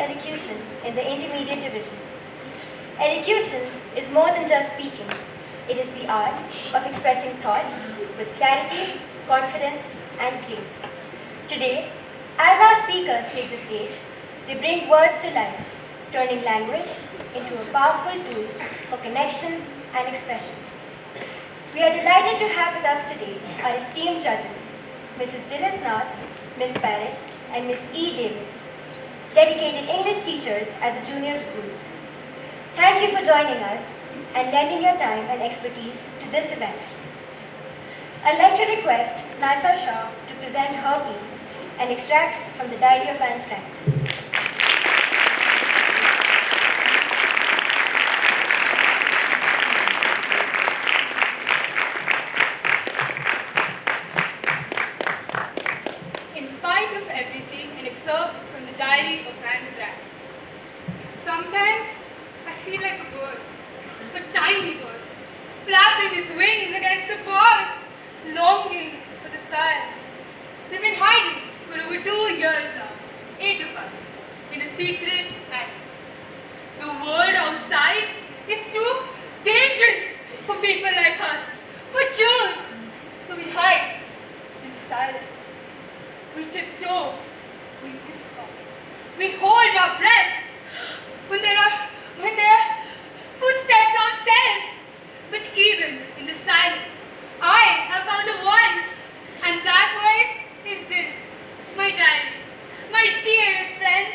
Elocution in the Intermediate Division. Elocution is more than just speaking. It is the art of expressing thoughts with clarity, confidence, and grace. Today, as our speakers take the stage, they bring words to life, turning language into a powerful tool for connection and expression. We are delighted to have with us today our esteemed judges, Mrs. Dilys Nath, Ms. Barrett, and Ms. E. Davids, dedicated English teachers at the junior school. Thank you for joining us and lending your time and expertise to this event. I'd like to request Nisa Shah to present her piece, an extract from the Diary of Anne Frank. In spite of everything, an excerpt from the Diary of Anne Frank. Sometimes I feel like a bird, a tiny bird, flapping its wings against the bars, longing for the sky. We've been hiding for over 2 years now, 8 of us, in a secret annex. The world outside is too dangerous for people like us, for Jews. So we hide in silence. We tiptoe, we whisper, we hold our breath when there are footsteps downstairs. But even in the silence, I have found a voice, and that voice is this, my diary, my dearest friend.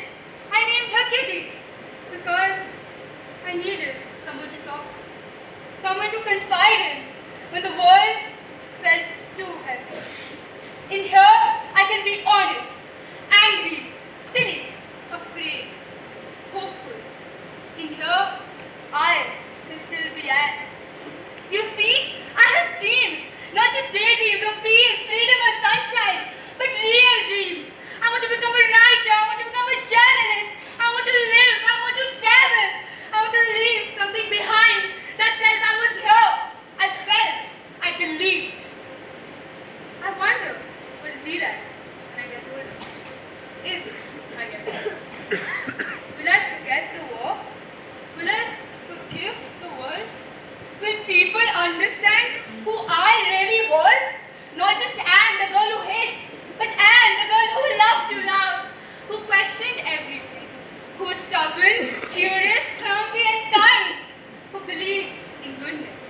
I named her Kitty because I needed someone to talk to, someone to confide in when the world felt too heavy. In here, I can be honest, angry, silly, afraid, hopeful. In here, I can still be Anne. You see, I have dreams, not just daydreams of peace, freedom or sunshine, but real dreams. I want to become a writer, I want to become a journalist, I want to live, I want to travel, I want to leave something behind that says I was here, I felt, I believed. I wonder what it'll be like when I get older. If I get older. Will I forget the war? Will I forgive the world? Will people understand who I really was? Not just Anne, the girl who hid, but Anne, the girl who loved to love, who questioned everything, who was stubborn, curious, clumsy, and kind, who believed in goodness,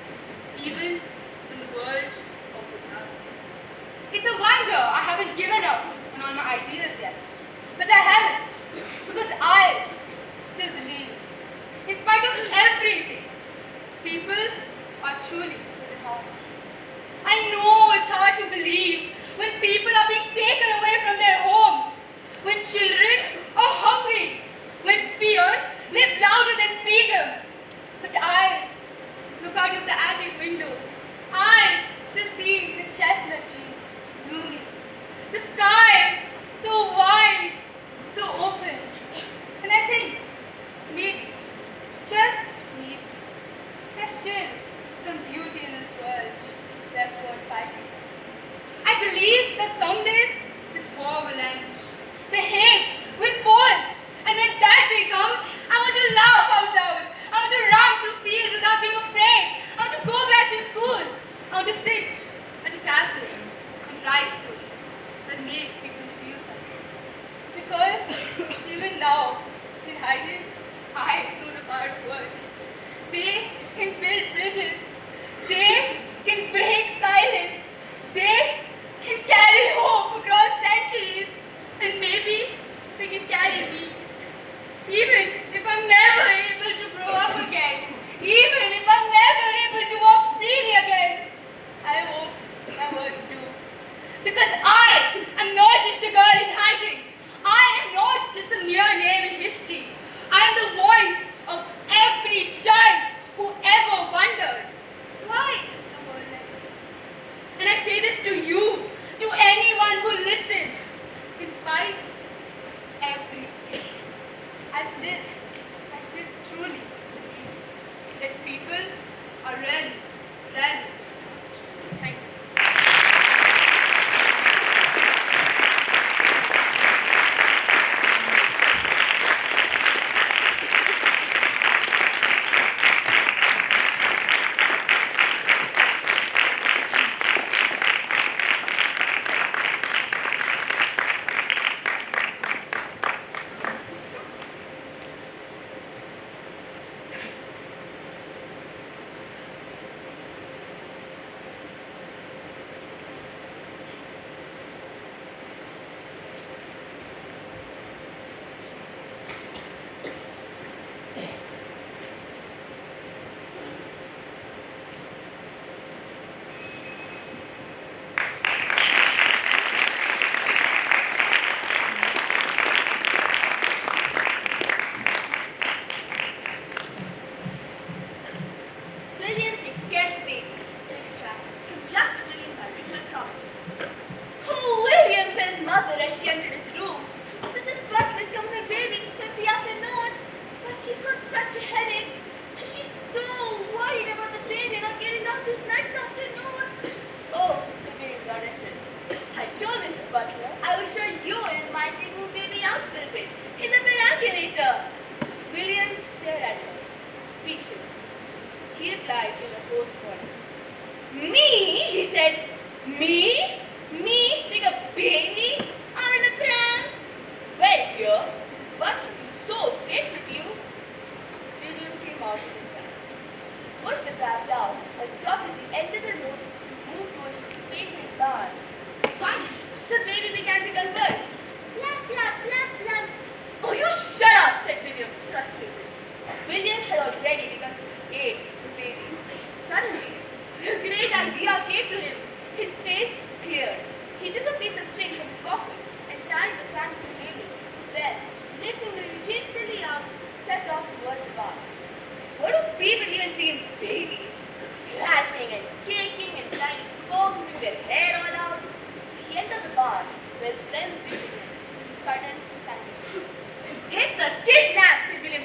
even when the world offered none. It's a wonder I haven't given up on all my ideas yet. But I haven't, because I still believe. In spite of everything, people are truly good at heart. I know it's hard to believe when people are being taken away from their homes, when children are hungry, when fear lives louder than freedom. But I look out of the attic window. I still see the chestnut tree blooming, the sky so wide, so open. And I think, maybe, just maybe, there's still some beauty in this world left worth fighting. I believe that someday this war will end. The hate will fall. And when that day comes, I want to laugh out loud. I want to run through fields without being afraid. I want to go back to school. I want to sit at a cafe and write stories that make people feel something. Because even now, in hiding, I know the power of words. They can build bridges. They can break silence. They can carry hope across centuries. And maybe they can carry me. Even if I'm never able to grow up again. Even if I'm never able to walk freely again. I hope my words do. Because I am not just a girl in hiding. I am not just a mere name in history. I am the voice of every child who ever wondered, why is the world like this? And I say this to you, to anyone who listens. In spite of everything, I still truly believe that people are ready. Thank you.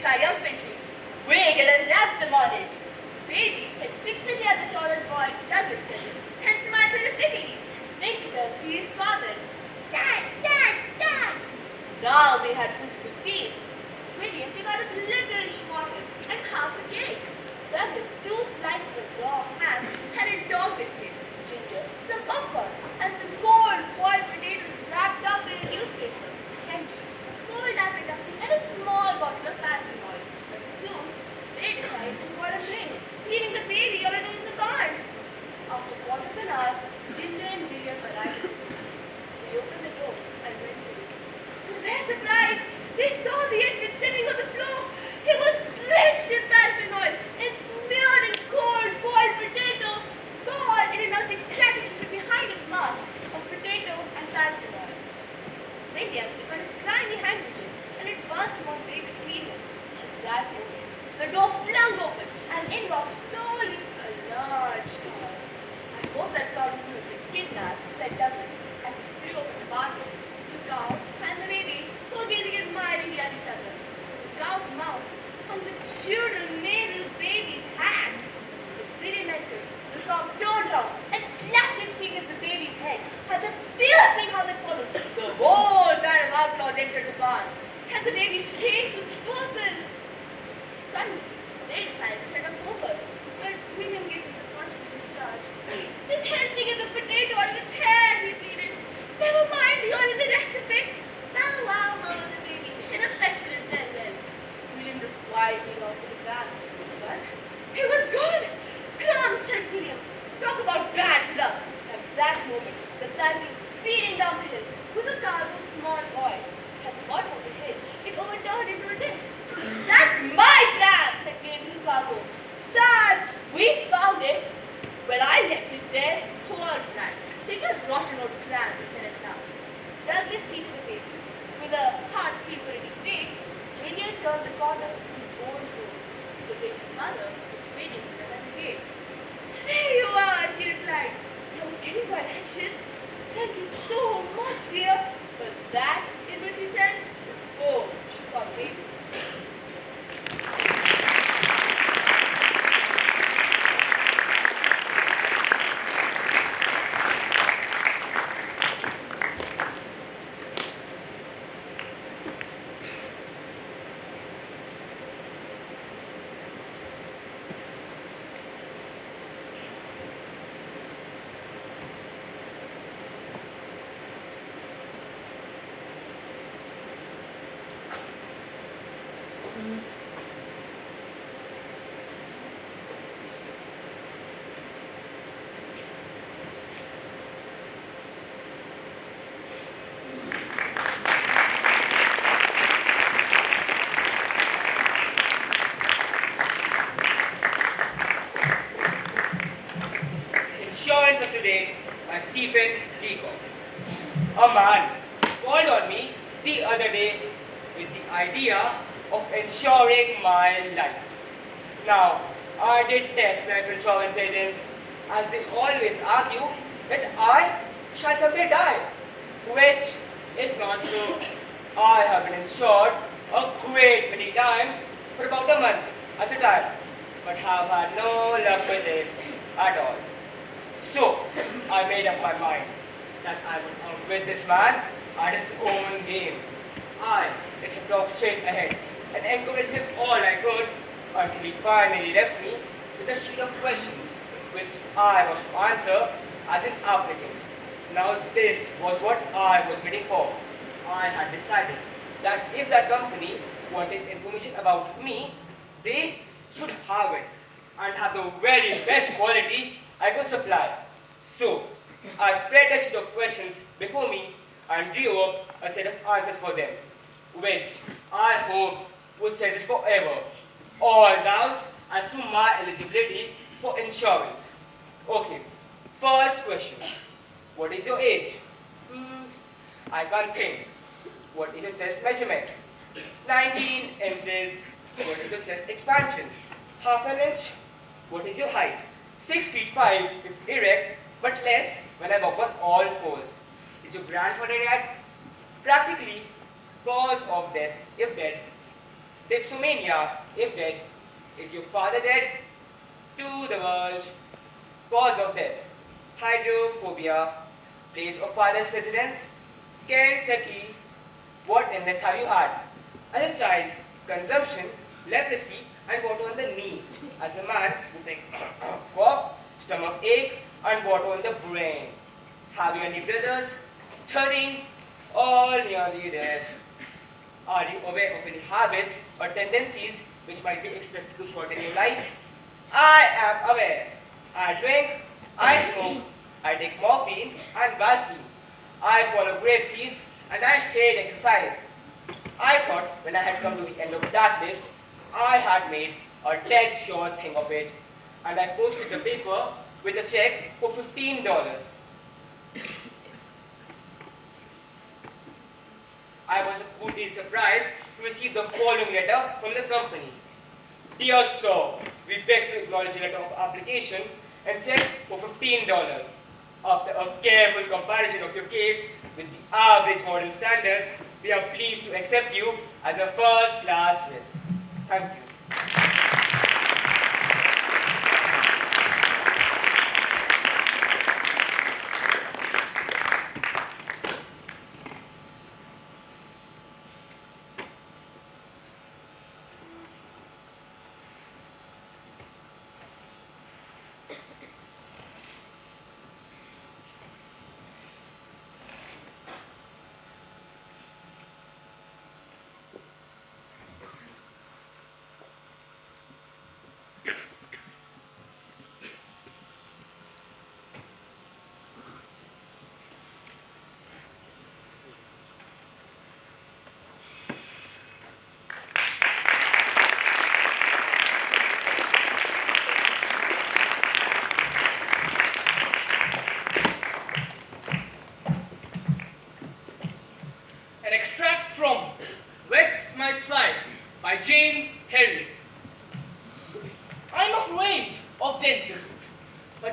triumphantly. Wynberg-Allen and raps him on it. Baby sat fixedly at the tallest boy, Douglas Kelly, and smiled terrifically, thinking of his father. Dad, Dad, Dad! Now they had food for the feast. William took out his licorice water and half a cake. Douglas 2 slices of raw ham and a dog biscuit, ginger, some popcorn, and some cold boiled potatoes wrapped up in a newspaper, candy, cold apple dumpling, and a small bottle of paraffin oil. But soon, they decided to boil a drink, leaving the baby all alone in the barn. After a quarter of an hour, Ginger and William arrived. They opened the door and went to it. To their surprise, they saw the infant sitting on the floor. He was drenched in paraffin oil and smeared in cold boiled potato. God, it announced ecstatically from behind his mask of potato and paraffin oil. William took on his grimy handkerchief and advanced toward the baby to feed him. At that moment, the door flung open and in walked slowly a large cow. I hope that cow was not kidnapped, said Douglas as he flew open the barn door. The cow and the baby were gazing admiringly at each other. The cow's mouth hung the children's nasal baby's hand. It's very mental. The cow turned round and slapped its cheek as the baby's head had the piercing howl that followed. The whole band of outlaws entered the barn, and the baby's face was purple. Suddenly, they decided to set up homework, but William gazed disappointed at his charge. Just help me get the potato out of its hair, he pleaded. Never mind the oil and the rest of it. Now, wow, murmured the baby in affectionate farewell. William looked wildly off at the ground, but it was good. Crumbs, said William. Talk about bad luck. At that moment, the plant came speeding down the hill with a cargo of small boys. At the bottom of the hill, it overturned into a ditch. That's my tram, said William to the cargo. Sirs, we found it. Well, I left it there. Poor plant. They got rotten old tram, he said at last. Douglas seated the baby. With a heart still pretty big, William turned the corner to his own room. The baby's mother was waiting for them at the gate. There you are, she replied. I was getting quite anxious. Thank you so much, dear. But that is what she said before she saw the baby. Insurance Up to Date by Stephen Leacock. A man called on me the other day with the idea of insuring my life. Now, I detest life insurance agents as they always argue that I shall someday die, which is not true. I have been insured a great many times for about a month at a time, but have had no luck with it at all. So, I made up my mind that I would outwit this man at his own game. I let him talk straight ahead and encouraged him all I could until he finally left me with a sheet of questions which I was to answer as an applicant. Now this was what I was waiting for. I had decided that if that company wanted information about me, they should have it and have the very best quality I could supply. So, I spread a sheet of questions before me and drew up a set of answers for them, which I hope would settle forever all doubts as to my eligibility for insurance. Okay, first question. What is your age? I can't think. What is your chest measurement? 19 inches. What is your chest expansion? Half an inch. What is your height? 6 feet 5 if erect, but less when I walk on all fours. Is your grandfather dead? Practically, cause of death if dead. Dipsomania, if dead. Is your father dead? To the world. Cause of death. Hydrophobia. Place of father's residence. Kentucky. What illness have you had? As a child, consumption, leprosy, and water on the knee. As a man, whooping cough, stomach ache, and water on the brain. Have you any brothers? 13, all nearly dead. Are you aware of any habits or tendencies which might be expected to shorten your life? I am aware. I drink, I smoke, I take morphine and Vaseline. I swallow grape seeds and I hate exercise. I thought when I had come to the end of that list, I had made a dead sure thing of it, and I posted the paper with a check for $15. I was a good deal surprised to receive the following letter from the company. Dear sir, we beg to acknowledge a letter of application and check for $15. After a careful comparison of your case with the average modern standards, we are pleased to accept you as a first-class risk. Thank you.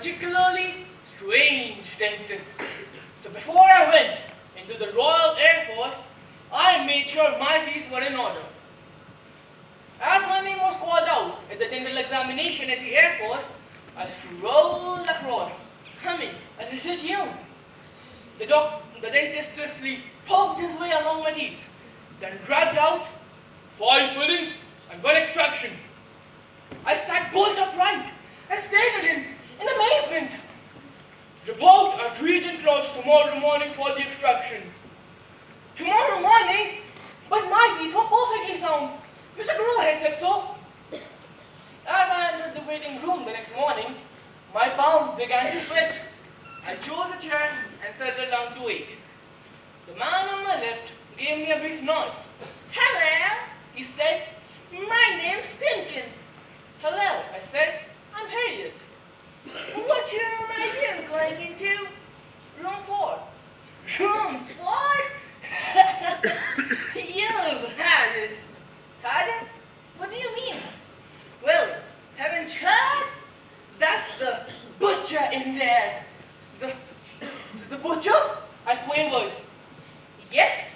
particularly strange dentists. So before I went into the Royal Air Force, I made sure my teeth were in order. As my name was called out at the dental examination at the Air Force, I strolled across, humming a little tune. The dentist swiftly poked his way along my teeth, then dragged out 5 fillings and 1 extraction. I sat bolt upright and stared at him in amazement. Report at Regent Lodge tomorrow morning for the extraction. Tomorrow morning? But my teeth were perfectly sound. Mr. Guru had said so. As I entered the waiting room the next morning, my palms began to sweat. I chose a chair and settled down to wait. The man on my left gave me a brief nod. "Hello," he said. "My name's Stinkin." "Hello," I said. "I'm Harriet." "What room are you going into?" "Room 4. "Room 4? You've had it." "Had it? What do you mean?" "Well, haven't you heard? That's the butcher in there." The butcher?" I quavered. "Yes,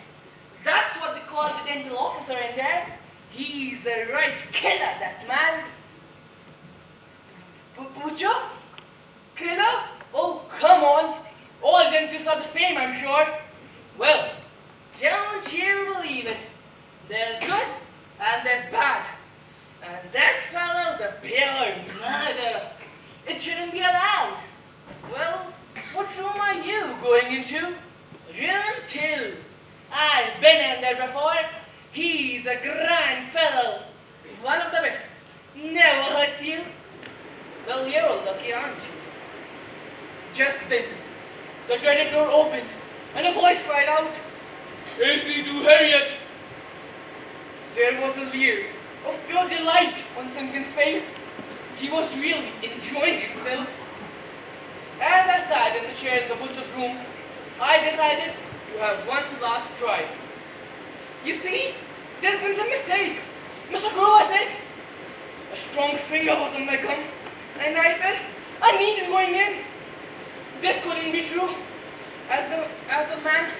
that's what they call the dental officer in there. He's a right killer, that man." "Butcher? Killer? Oh, come on. All dentists are the same, I'm sure." "Well, don't you believe it. There's good and there's bad. And that fellow's a pure murder. It shouldn't be allowed." "Well, what room are you going into?" "Room 2. I've been in there before. He's a grand fellow. One of the best. Never hurts you." "Well, you're lucky, aren't you?" Just then, the dreaded door opened, and a voice cried out, "AC to Harriet." There was a leer of pure delight on Simpkins' face. He was really enjoying himself. As I sat in the chair in the butcher's room, I decided to have one last try. "You see, there's been some mistake, Mr. Grover said." A strong finger was on my gun, and I felt a needle going in. This couldn't be true. As the man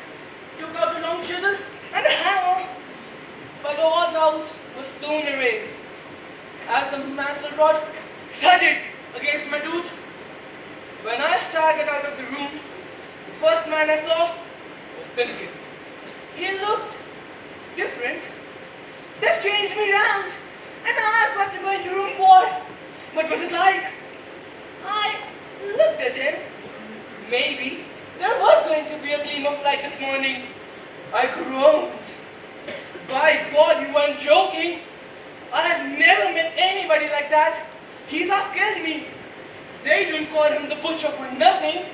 took out a long chisel and a hammer. but all doubts were soon erased as the mantle rod thudded against my tooth. When I staggered out of the room, the first man I saw was Silken. He looked different. They've changed me round, and now I've got to go into room 4. What was it like? I looked at him. Maybe there was going to be a gleam of light this morning. I groaned. By God, you weren't joking. I have never met anybody like that. He's half killed me. They didn't call him the butcher for nothing.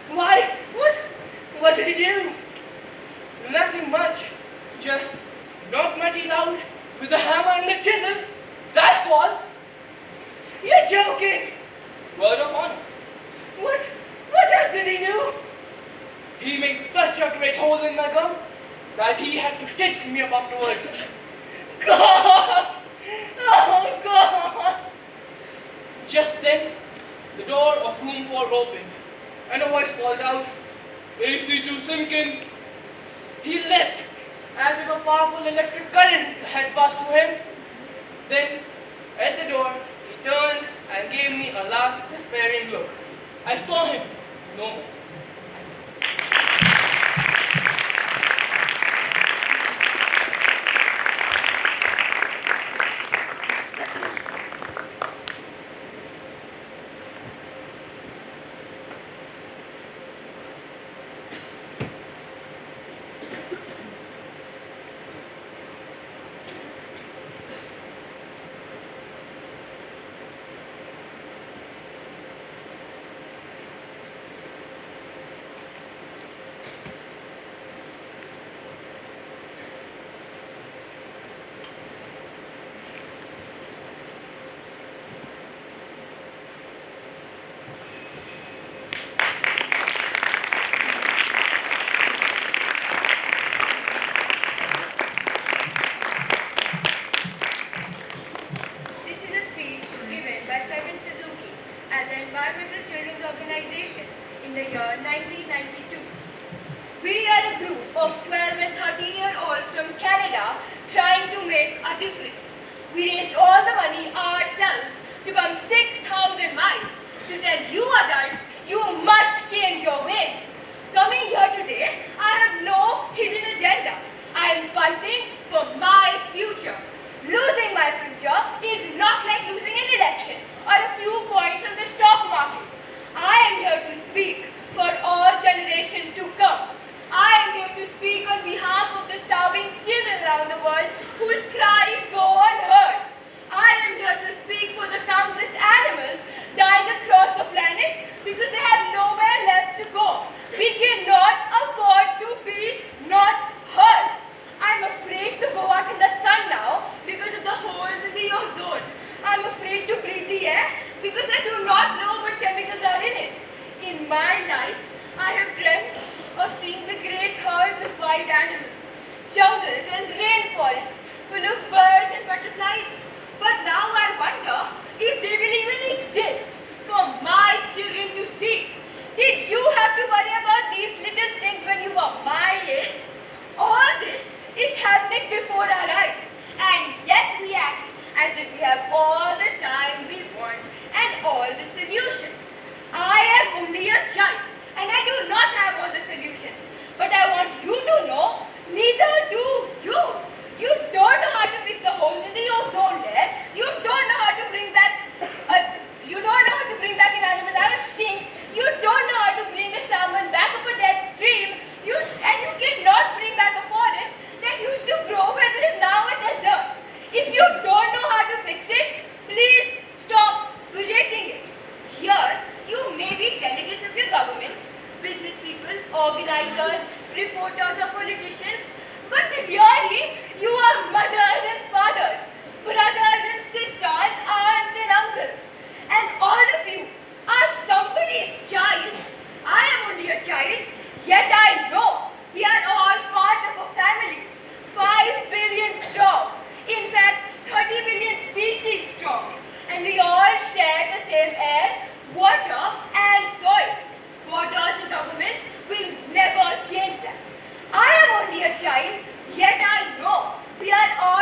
Why? What did he do? Nothing much. Just knocked my teeth out with the hammer and the chisel. That's all. You're joking. Word of honor. What else did he do? He made such a great hole in my gum that he had to stitch me up afterwards. God! Oh, God! Just then, the door of room 4 opened, and a voice called out, AC2 Simkin. He leapt as if a powerful electric current had passed through him. Then, at the door, he turned and gave me a last despairing look. I saw him no more. Yet I know we are all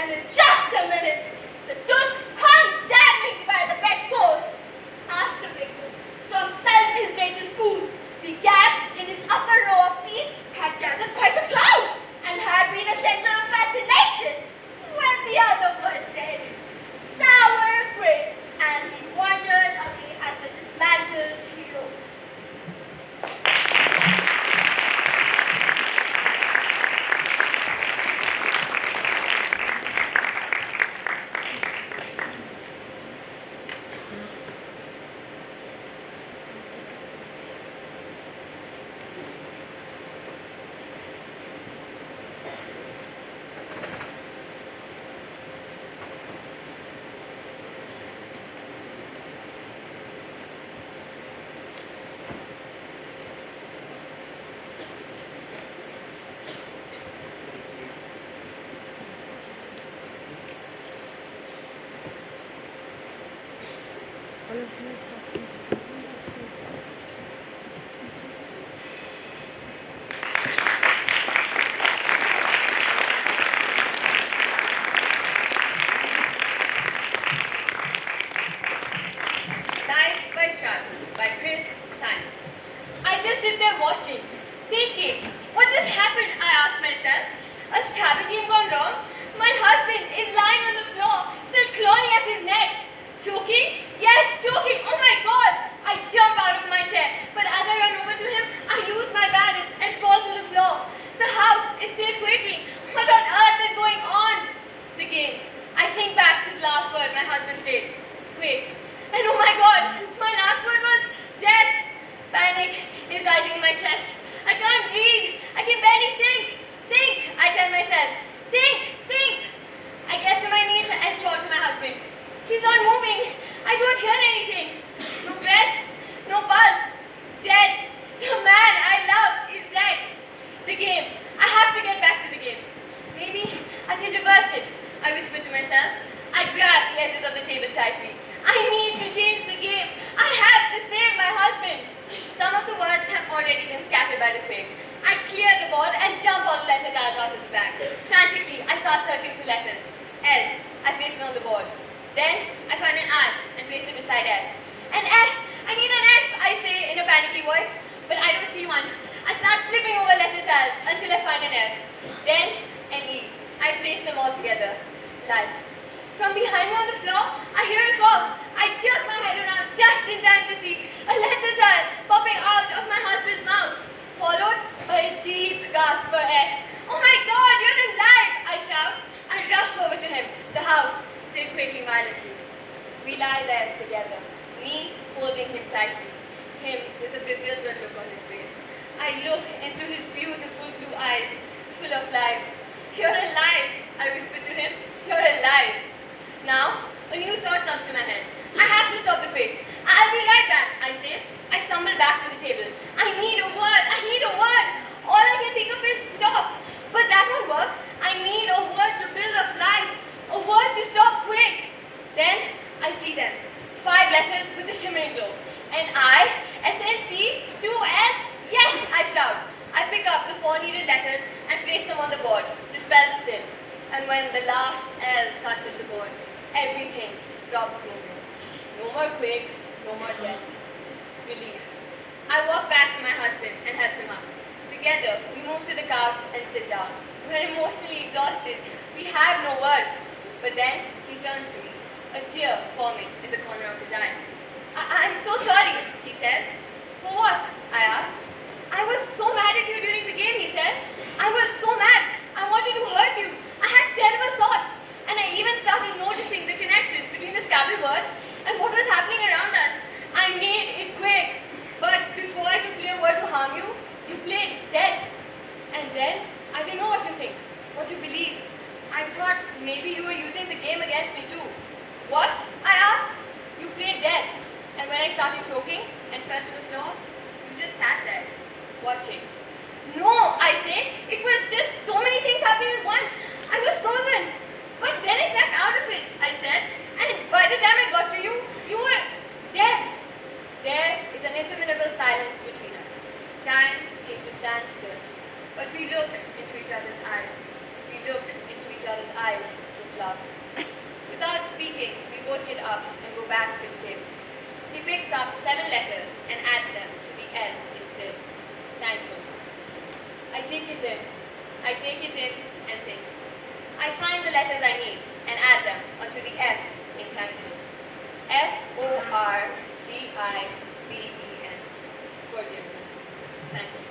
and in just a minute, the tooth hung dangling by the bedpost. After breakfast, Tom sallied his way to school. The gap in his upper row of teeth had gathered quite a crowd and had been a center of fascination when the other was said, sour grapes, and he wandered away as a dismantled hero. I just sit there watching, thinking, what just happened? I asked myself. A Scrabble game gone wrong? My husband is lying on the floor, still clawing at his neck. Choking? Yes, choking. Oh my God! I jump out of my chair, but as I run over to him, I lose my balance and fall to the floor. The house is still quaking. What on earth is going on? The game. I think back to the last word my husband played. Quake. And oh my God, my last word was death. Panic is rising in my chest. I can't breathe. I can barely think. Think, I tell myself. Think. I get to my knees and crawl to my husband. He's not moving. I don't hear anything. No breath, no pulse. Dead. The man I love is dead. The game. I have to get back to the game. Maybe I can reverse it. I whisper to myself. I grab the edges of the table tightly. I need to change the game. I have to save my husband. Some of the words have already been scattered by the quake. I clear the board and dump all the letter cards out of the bag. Frantically, I start searching for letters. L. I place it on the board. Then, I find an I and place it beside L. An F. I need an F, I say in a panicky voice, but I don't see one. I start flipping over letter tiles until I find an F. Then, an E. I place them all together. Life. From behind me on the floor, I hear a cough. I jerk my head around just in time to see a letter tile popping out of my husband's mouth, followed by a deep gasp for air. Oh my God, you're alive! I shout. I rush over to him, the house still quaking violently. We lie there together, me holding him tightly, him with a bewildered look on his face. I look into his beautiful blue eyes, full of life. You're alive, I whisper to him. You're alive. Now, a new thought comes to my head. I have to stop the quake. I'll be right back, I say. I stumble back to the table. I need a word. All I can think of is stop. But that won't work. I need a word to build up life. A word to stop quake. Then, I see them. 5 letters with a shimmering glow. An I, S-N-T, 2 S. Yes, I shout. I pick up the 4 needed letters and place them on the board to spell still. And when the last L touches the board, everything stops moving. No more quake, no more death. Relief. I walk back to my husband and help him up. Together, we move to the couch and sit down. We're emotionally exhausted. We have no words. But then, he turns to me, a tear forming in the corner of his eye. I'm so sorry, he says. For what? I ask. I was so mad at you during the game, he says. I was so mad. I wanted to hurt you. I had terrible thoughts. And I even started noticing the connection between the Scrabble words and what was happening around us. I made it quake. But before I could play a word to harm you, you played death. And then, I didn't know what to think, what to believe. I thought maybe you were using the game against me too. What? I asked. You played death. And when I started choking and fell to the floor, you just sat there, watching. No, I say, it was just so many things happening at once. I was frozen. But then I snapped out of it, I said. And by the time I got to you, you were dead. There is an interminable silence between us. Time seems to stand still. But we look into each other's eyes. We look into each other's eyes with love. Without speaking, we both get up and go back to the table. He picks up 7 letters and adds them to the L instead. Thankful. I take it in and think. I find the letters I need and add them onto the F in thankful. Forgiven. Forgiveness. Thank you.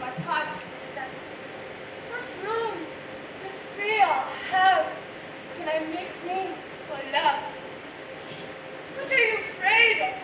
my path to success. Not room, just fear, help. Can I make room for love? What are you afraid of?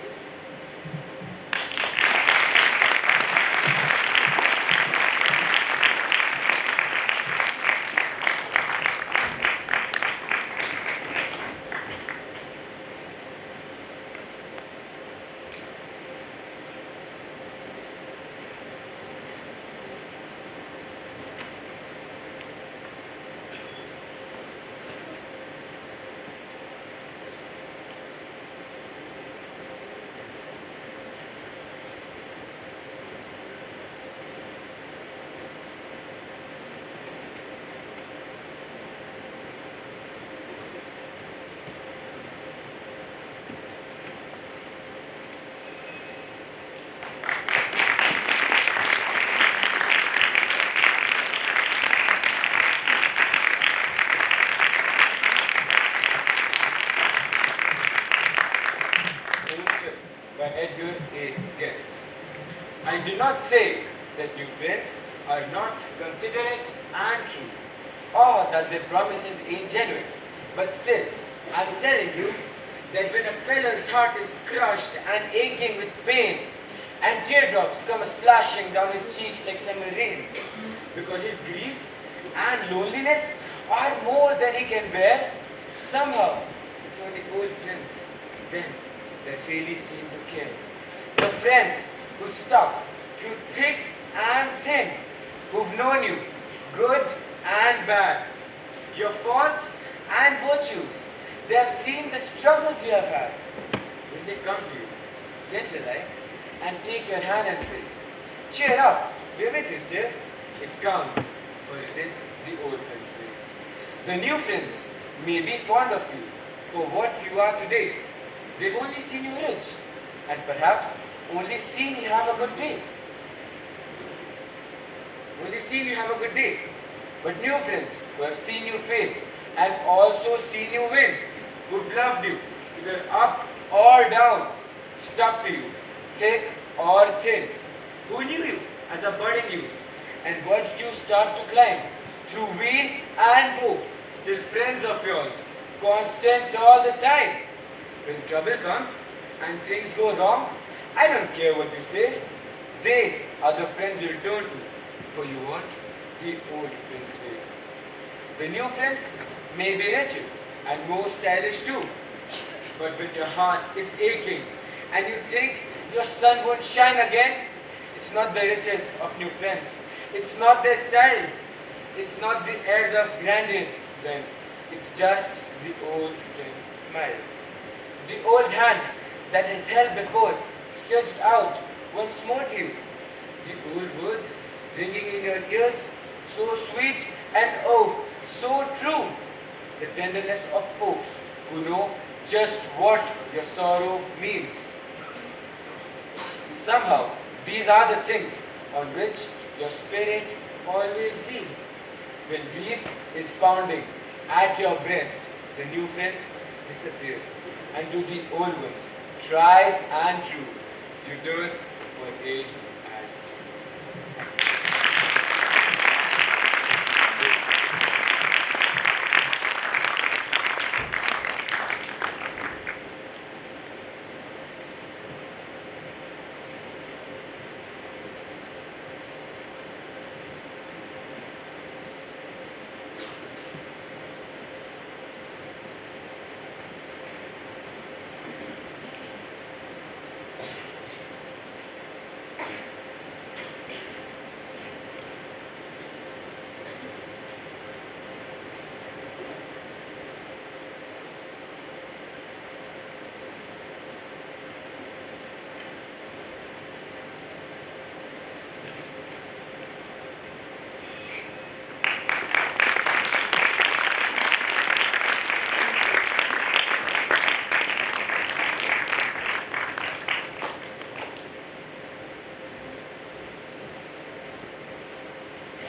I do not say that new friends are not considerate and true, or that their promises ain't genuine. But still, I'm telling you that when a fellow's heart is crushed and aching with pain, and teardrops come splashing down his cheeks like summer rain, because his grief and loneliness are more than he can bear, somehow it's only old friends then that really seem to care. The friends who stuck through thick and thin, who've known you, good and bad, your faults and virtues. They have seen the struggles you have had. When they come to you, gentle-like, and take your hand and say, cheer up, we're with you still. It counts, for it is the old friends' way. The new friends may be fond of you for what you are today. They've only seen you rich, and perhaps only seen you have a good day. Only seen you have a good day. But new friends who have seen you fail and also seen you win, who've loved you, either up or down, stuck to you, thick or thin, who knew you as a budding youth and watched you start to climb through weal and woe, still friends of yours, constant all the time. When trouble comes and things go wrong, I don't care what you say. They are the friends you'll turn to, for you want the old friends' way. The new friends may be richer and more stylish too, but when your heart is aching and you think your sun won't shine again, it's not the riches of new friends. It's not their style. It's not the airs of grandeur then. It's just the old friend's smile. The old hand that has held before, stretched out once more to you. The old words ringing in your ears, so sweet and oh, so true. The tenderness of folks who know just what your sorrow means. Somehow, these are the things on which your spirit always leans. When grief is pounding at your breast, the new friends disappear, and to the old ones, tried and true, you turn for aid and support.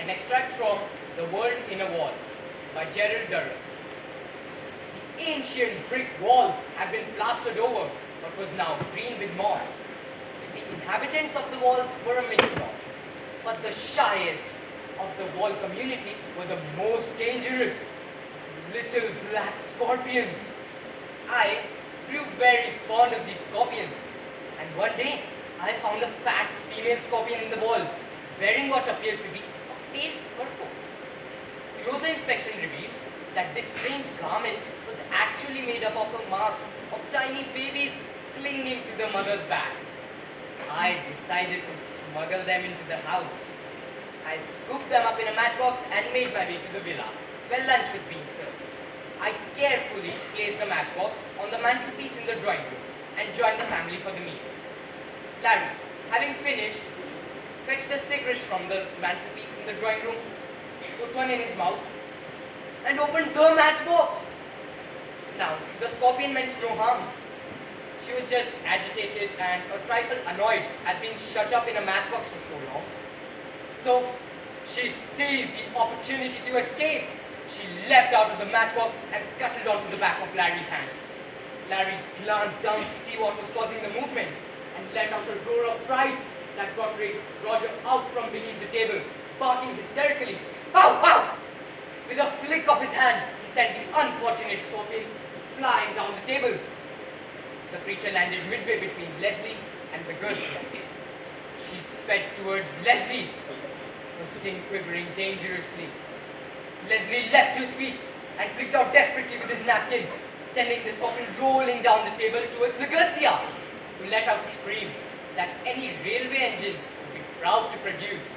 An extract from The World in a Wall by Gerald Durrell. The ancient brick wall had been plastered over but was now green with moss. The inhabitants of the wall were a mixed lot. but the shyest of the wall community were the most dangerous. Little black scorpions. I grew very fond of these scorpions, and one day I found a fat female scorpion in the wall, wearing what appeared to be a pale fur coat. Closer inspection revealed that this strange garment was actually made up of a mass of tiny babies clinging to the mother's back. I decided to smuggle them into the house. I scooped them up in a matchbox and made my way to the villa, where lunch was being served. I carefully placed the matchbox on the mantelpiece in the drawing room and joined the family for the meal. Larry, having finished, fetched the cigarettes from the mantelpiece in the drawing room, put one in his mouth, and opened the matchbox. Now, the scorpion meant no harm. She was just agitated and a trifle annoyed at being shut up in a matchbox for so long. So, she seized the opportunity to escape. She leapt out of the matchbox and scuttled onto the back of Larry's hand. Larry glanced down to see what was causing the movement and let out a roar of fright that brought Roger out from beneath the table, barking hysterically. Ow! Ow! With a flick of his hand, he sent the unfortunate scorpion flying down the table. The creature landed midway between Leslie and the girls. She sped towards Leslie, her sting quivering dangerously. Leslie leapt to his feet and flicked out desperately with his napkin, sending the scorpion rolling down the table towards Laguzia, who let out a scream that any railway engine would be proud to produce.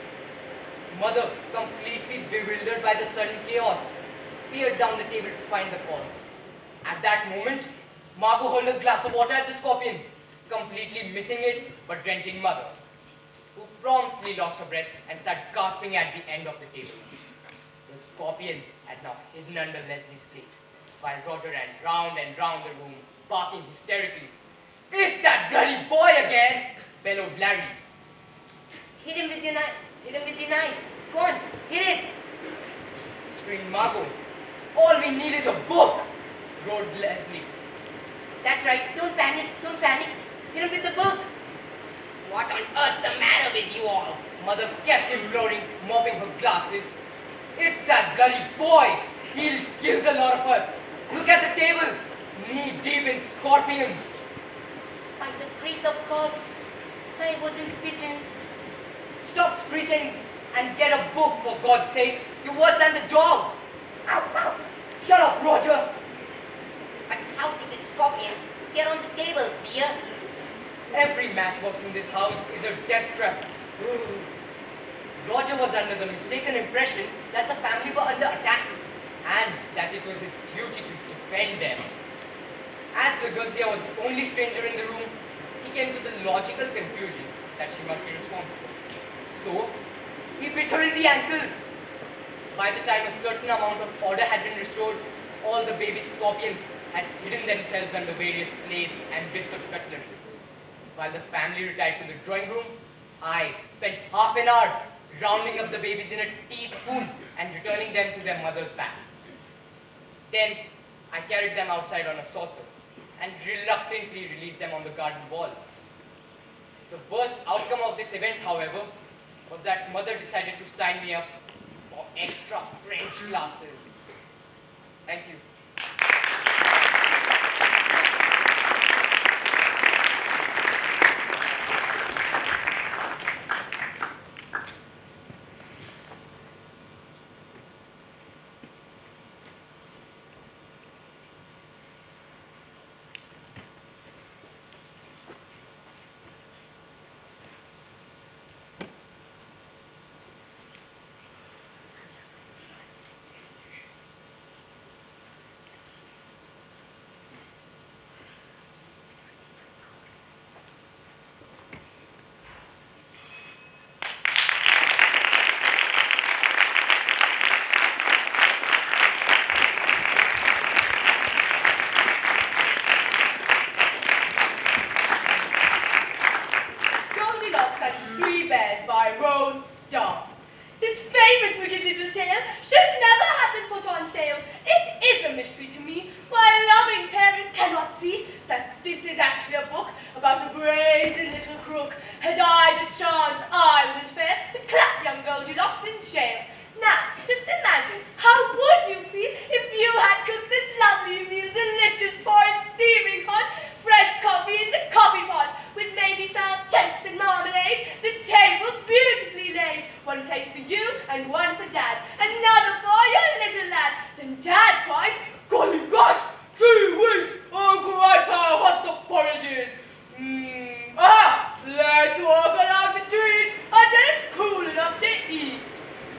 Mother, completely bewildered by the sudden chaos, peered down the table to find the cause. At that moment, Margot hurled a glass of water at the scorpion, completely missing it but drenching Mother, who promptly lost her breath and sat gasping at the end of the table. The scorpion had now hidden under Leslie's plate, while Roger ran round and round the room, barking hysterically. "It's that bloody boy again!" bellowed Larry. "Hit him with your knife! Hit him with the knife! Go on, hit it!" screamed Margot. "All we need is a book!" roared Leslie. "That's right, don't panic, don't panic. Hit him with the book." "What on earth's the matter with you all?" Mother kept imploring, mopping her glasses. "It's that bloody boy! He'll kill the lot of us! Look at the table, knee-deep in scorpions!" "By the grace of God, I wasn't bitten." "Stop screeching and get a book, for God's sake! You're worse than the dog!" "Ow, ow! Shut up, Roger!" "But how did the scorpions get on the table, dear?" "Every matchbox in this house is a death trap." Roger was under the mistaken impression that the family were under attack and that it was his duty to defend them. As the Guzia was the only stranger in the room, he came to the logical conclusion that she must be responsible. So, he bit her in the ankle. By the time a certain amount of order had been restored, all the baby scorpions had hidden themselves under various plates and bits of cutlery. While the family retired to the drawing room, I spent half an hour rounding up the babies in a teaspoon and returning them to their mother's back. Then, I carried them outside on a saucer and reluctantly released them on the garden wall. The worst outcome of this event, however, was that Mother decided to sign me up for extra French classes. Thank you. About a brazen little crook. Had I the chance, I wouldn't fail to clap and one for Dad. Another for your little lad. Then Dad cries, Golly gosh! Gee whiz! Oh, Christ, how hot the porridge is! Let's walk along the street until it's cool enough to eat.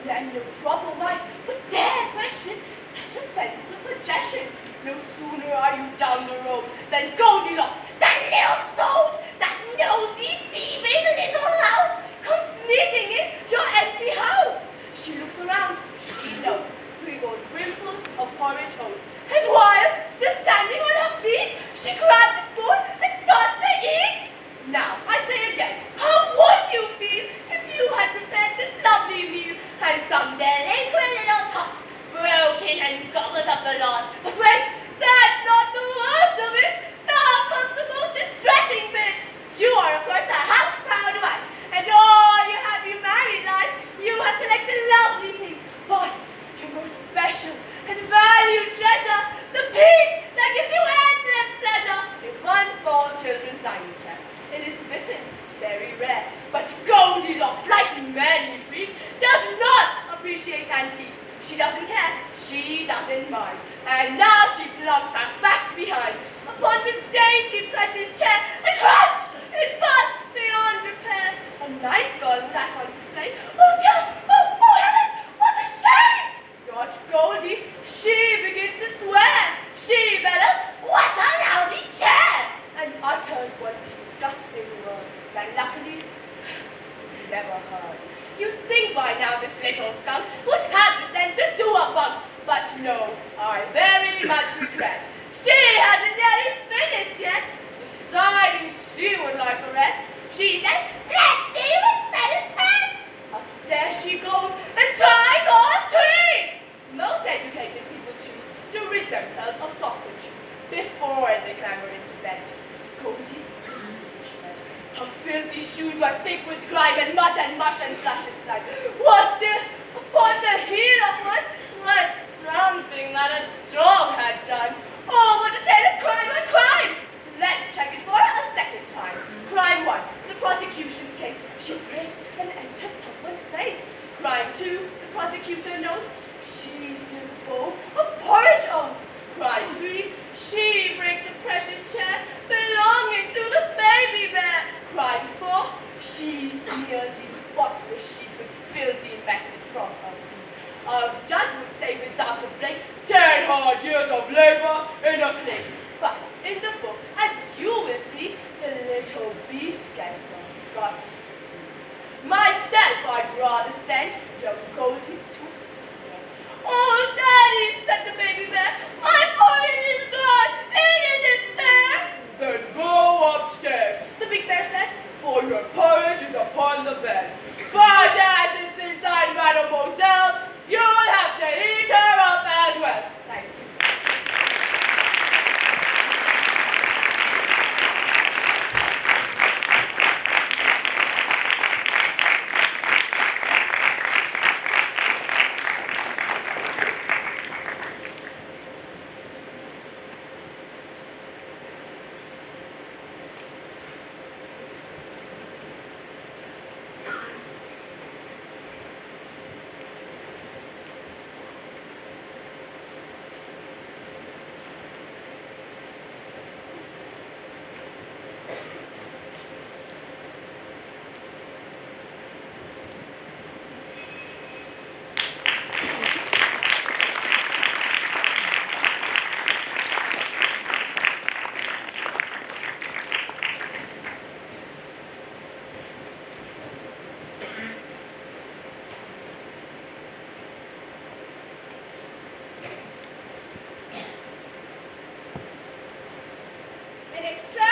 then the proper wife would dare question such a sensible suggestion. No sooner are you down the road than Goldilocks, that little toad, that nosy, thieving little louse, comes sneaking in your empty house. She looks around, she knows, 3 bowls brimful of porridge oats. And while still standing on her feet, she grabs a spoon and starts to eat. Now, I say again, how would you feel if you had prepared this lovely meal and some delinquent little tot broke in and gobbled up the lot? But wait, that's not the worst of it. Now comes the most distressing bit. You are, of course, a house-proud wife, and all your happy married life you have collected lovely things. But your most special and valued treasure, the piece that gives you endless pleasure, is one small children's dining chair. Elizabethan, very rare, but Goldilocks, like many freaks, does not appreciate antiques. She doesn't care, she doesn't mind, and now she plunks her fat behind upon this dainty precious chair, and crunch! It busts beyond repair. A nice girl would at once exclaim, "Oh dear, oh heavens, what a shame!" Not Goldie, she begins to swear. She bellowed, "What a lousy chair!" and utters one disgusting word that luckily you never heard. You think by now this little skunk would have the sense to do a bug, but no, I very much regret. She hasn't nearly finished yet. Deciding she would like a rest, she says, "Let's see which bed is best." Upstairs she goes and tries all 3. Most educated people choose to rid themselves of sausage before they clamber into bed. Goldie didn't wish that. Her filthy shoes were thick with grime and mud and mush and slush and slime. Was still upon the heel of one was something that a dog had done. Oh, what a tale of crime and crime! Let's check it for a second time. Crime 1, the prosecution's case. She breaks and enters someone's place. Crime 2, the prosecutor notes. She steals a bowl of porridge oats. Crime 3, she breaks a precious chair belonging to the baby bear. Crime 4, she smears his spotless sheets with filthy messes from her feet. A judge would say without a blink, 10 hard years of labor in a click. But in the book, as you will see, the little beast gets a scotch. Myself, I'd rather send young Goldie to steal. "Oh, Daddy," said the baby bear, "my porridge is gone. It isn't fair." "Then go upstairs," the big bear said, "for your porridge is upon the bed. But as it's inside Mademoiselle, you'll have to eat her up as well." Thank you. An extra